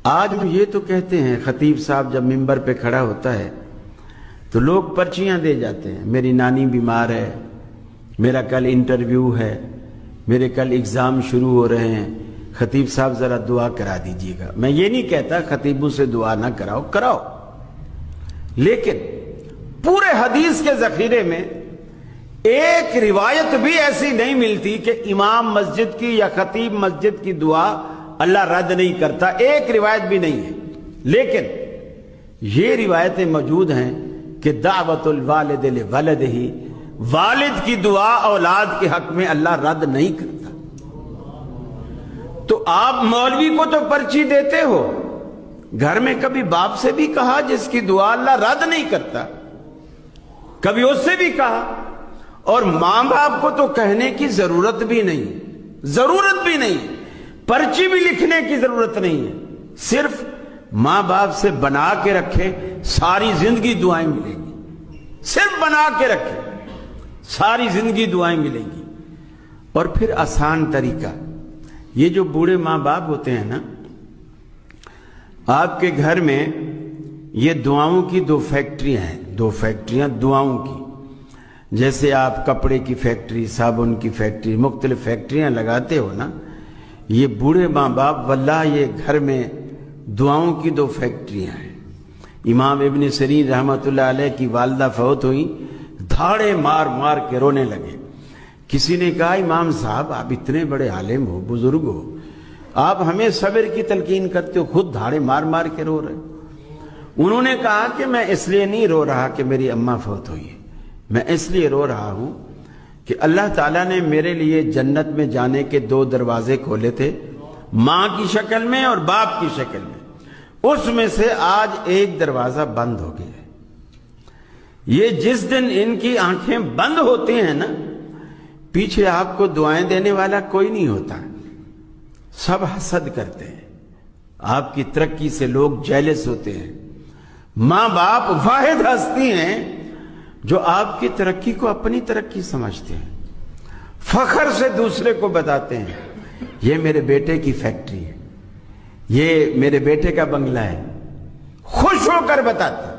آج یہ تو کہتے ہیں خطیب صاحب جب ممبر پہ کھڑا ہوتا ہے تو لوگ پرچیاں دے جاتے ہیں، میری نانی بیمار ہے، میرا کل انٹرویو ہے، میرے کل اگزام شروع ہو رہے ہیں، خطیب صاحب ذرا دعا کرا دیجیے گا۔ میں یہ نہیں کہتا خطیبوں سے دعا نہ کراؤ، کراؤ، لیکن پورے حدیث کے ذخیرے میں ایک روایت بھی ایسی نہیں ملتی کہ امام مسجد کی یا خطیب مسجد کی دعا اللہ رد نہیں کرتا، ایک روایت بھی نہیں ہے۔ لیکن یہ روایتیں موجود ہیں کہ دعوت الوالد لولدہ، والد کی دعا اولاد کے حق میں اللہ رد نہیں کرتا۔ تو آپ مولوی کو تو پرچی دیتے ہو، گھر میں کبھی باپ سے بھی کہا جس کی دعا اللہ رد نہیں کرتا؟ کبھی اس سے بھی کہا؟ اور ماں باپ کو تو کہنے کی ضرورت بھی نہیں، ضرورت بھی نہیں، پرچی بھی لکھنے کی ضرورت نہیں ہے، صرف ماں باپ سے بنا کے رکھے، ساری زندگی دعائیں ملیں گی، صرف بنا کے رکھے، ساری زندگی دعائیں ملیں گی۔ اور پھر آسان طریقہ، یہ جو بوڑھے ماں باپ ہوتے ہیں نا، آپ کے گھر میں یہ دعاؤں کی دو فیکٹریاں ہیں، دو فیکٹریاں دعاؤں کی، جیسے آپ کپڑے کی فیکٹری، صابن کی فیکٹری، مختلف فیکٹریاں لگاتے ہو نا، یہ بوڑھے ماں باپ واللہ یہ گھر میں دعاؤں کی دو فیکٹریاں ہیں۔ امام ابن سیرین رحمۃ اللہ علیہ کی والدہ فوت ہوئی، دھاڑے مار مار کے رونے لگے۔ کسی نے کہا امام صاحب آپ اتنے بڑے عالم ہو، بزرگ ہو، آپ ہمیں صبر کی تلقین کرتے ہو، خود دھاڑے مار مار کے رو رہے۔ انہوں نے کہا کہ میں اس لیے نہیں رو رہا کہ میری اماں فوت ہوئی ہے، میں اس لیے رو رہا ہوں کہ اللہ تعالیٰ نے میرے لیے جنت میں جانے کے دو دروازے کھولے تھے، ماں کی شکل میں اور باپ کی شکل میں، اس میں سے آج ایک دروازہ بند ہو گیا ہے۔ یہ جس دن ان کی آنکھیں بند ہوتی ہیں نا، پیچھے آپ کو دعائیں دینے والا کوئی نہیں ہوتا، سب حسد کرتے ہیں، آپ کی ترقی سے لوگ جیلس ہوتے ہیں۔ ماں باپ واحد ہستی ہیں جو آپ کی ترقی کو اپنی ترقی سمجھتے ہیں، فخر سے دوسرے کو بتاتے ہیں یہ میرے بیٹے کی فیکٹری ہے، یہ میرے بیٹے کا بنگلہ ہے، خوش ہو کر بتاتے ہیں۔